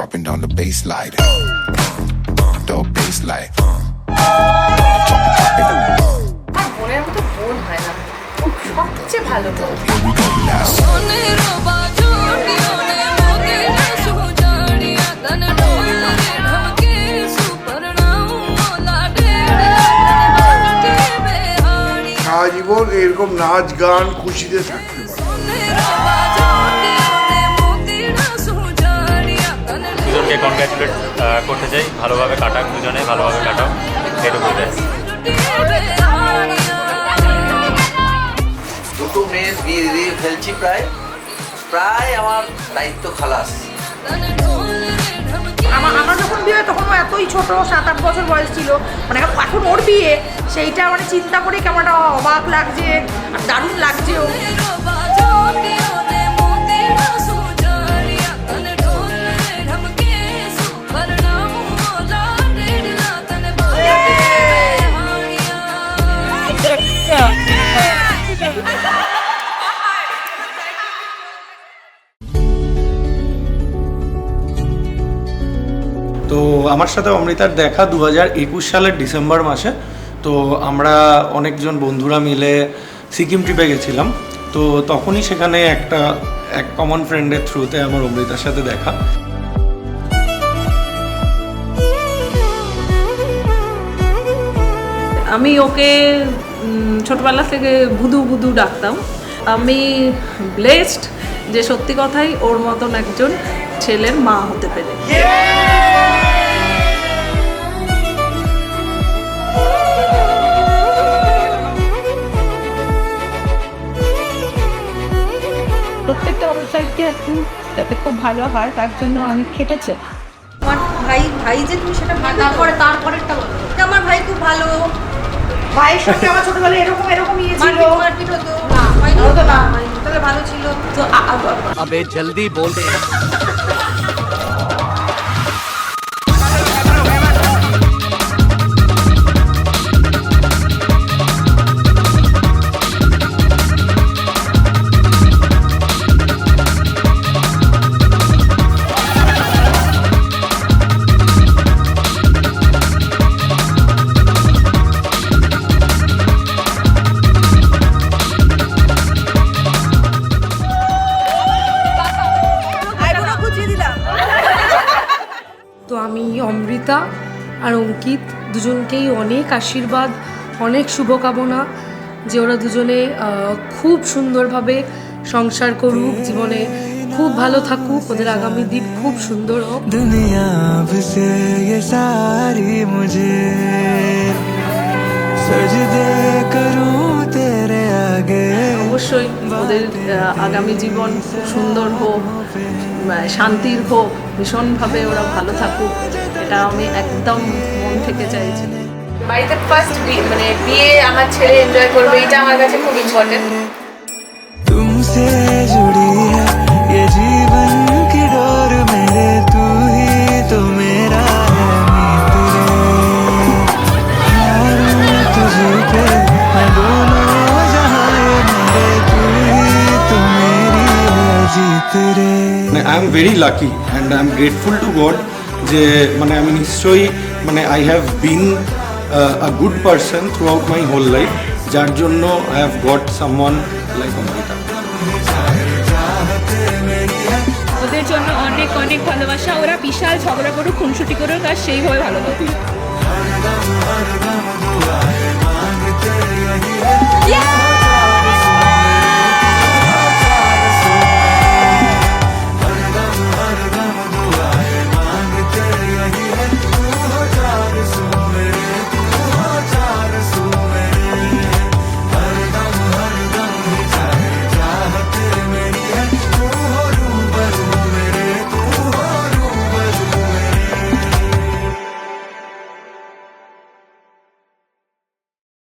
dropping down the bass line. The bass line. বোনের মতো বোন হয় না, সবচেয়ে ভালো বোন। Here we go now. সারা জীবন এরকম নাচ গান খুশিতে থাকতে পারে। দুজনকে কনগ্রাচুলেট করতে চাই, ভালোভাবে কাটাক, দুজনে ভালোভাবে কাটাও, এটুকু চাই। দুটো মেয়ের বিয়ে দিয়ে ফেলছি প্রায় আমার দায়িত্ব খালাস। আমার যখন বিয়ে তখন ও এতই ছোট, 7-8 বছর বয়স ছিল, মানে এখন ওর বিয়ে সেইটা মানে চিন্তা করে কেমন একটা অবাক লাগছে আর দারুণ লাগছে। ও তো আমার সাথে অমৃতার দেখা 2021 সালের ডিসেম্বর মাসে। তো আমরা অনেকজন বন্ধুরা মিলে সিকিম ট্রিপে গেছিলাম। তো তখনই সেখানে এক কমন ফ্রেন্ডের থ্রুতে আমার অমৃতার সাথে দেখা। আমি ওকে ছোটবেলা থেকে বুধু বুধু ডাকতাম। আমি ব্লেসড যে সত্যি কথাই ওর মতন একজন ছেলের মা হতে পেরে। প্রত্যেকটা অনুষ্ঠানকে যাতে খুব ভালো হয় তার জন্য অনেক খেটেছে। আমার ভাই যে তুমি সেটা তারপরেরটা বলো। আমার ভাই খুব ভালো, ভাইয়ের সঙ্গে আমার ছোটবেলায় এরকম ইয়ে ছিল, মারপিট হতো না, হতো না, তাহলে ভালো ছিল। তো আবে জলদি বল দে। তো আমি অমৃতা আর অঙ্কিত দুজনকেই অনেক আশীর্বাদ, অনেক শুভকামনা যে ওরা দুজনে খুব সুন্দরভাবে সংসার করুক, জীবনে খুব ভালো থাকুক, ওদের আগামী দিন খুব সুন্দর হোক। দুনিয়া से ये सारी मुझे सजदे करूं तेरे आगे। অবশ্যই ওদের আগামী জীবন খুব সুন্দর হোক, শান্তির হোক, ভীষণভাবে ওরা ভালো থাকুক, এটা আমি একদম মন থেকে চাইছি। বাড়িতে ফার্স্ট মানে বিয়ে আমার ছেলে এনজয় করবে, এটা আমার কাছে খুব ইম্পর্টেন্ট। तुमसे जुड़ी है ये जीवन की डोर मेरे, तू ही तो मेरा है मीत रे। यारों तुझे पे मैं दोनों जहां मेरे, तू ही तो मेरी है जीत रे। I am very lucky and I am grateful to God যে মানে আমি নিশ্চয়ই মানে I have been a good person throughout my whole life, যার জন্য I have got someone like Amrita. ওদের জন্য অনেক অনেক ভালোবাসা। ওরা বিশাল ঝগড়া করুক, খুনসুটি করুক, আর সেইভাবে ভালোবাসা।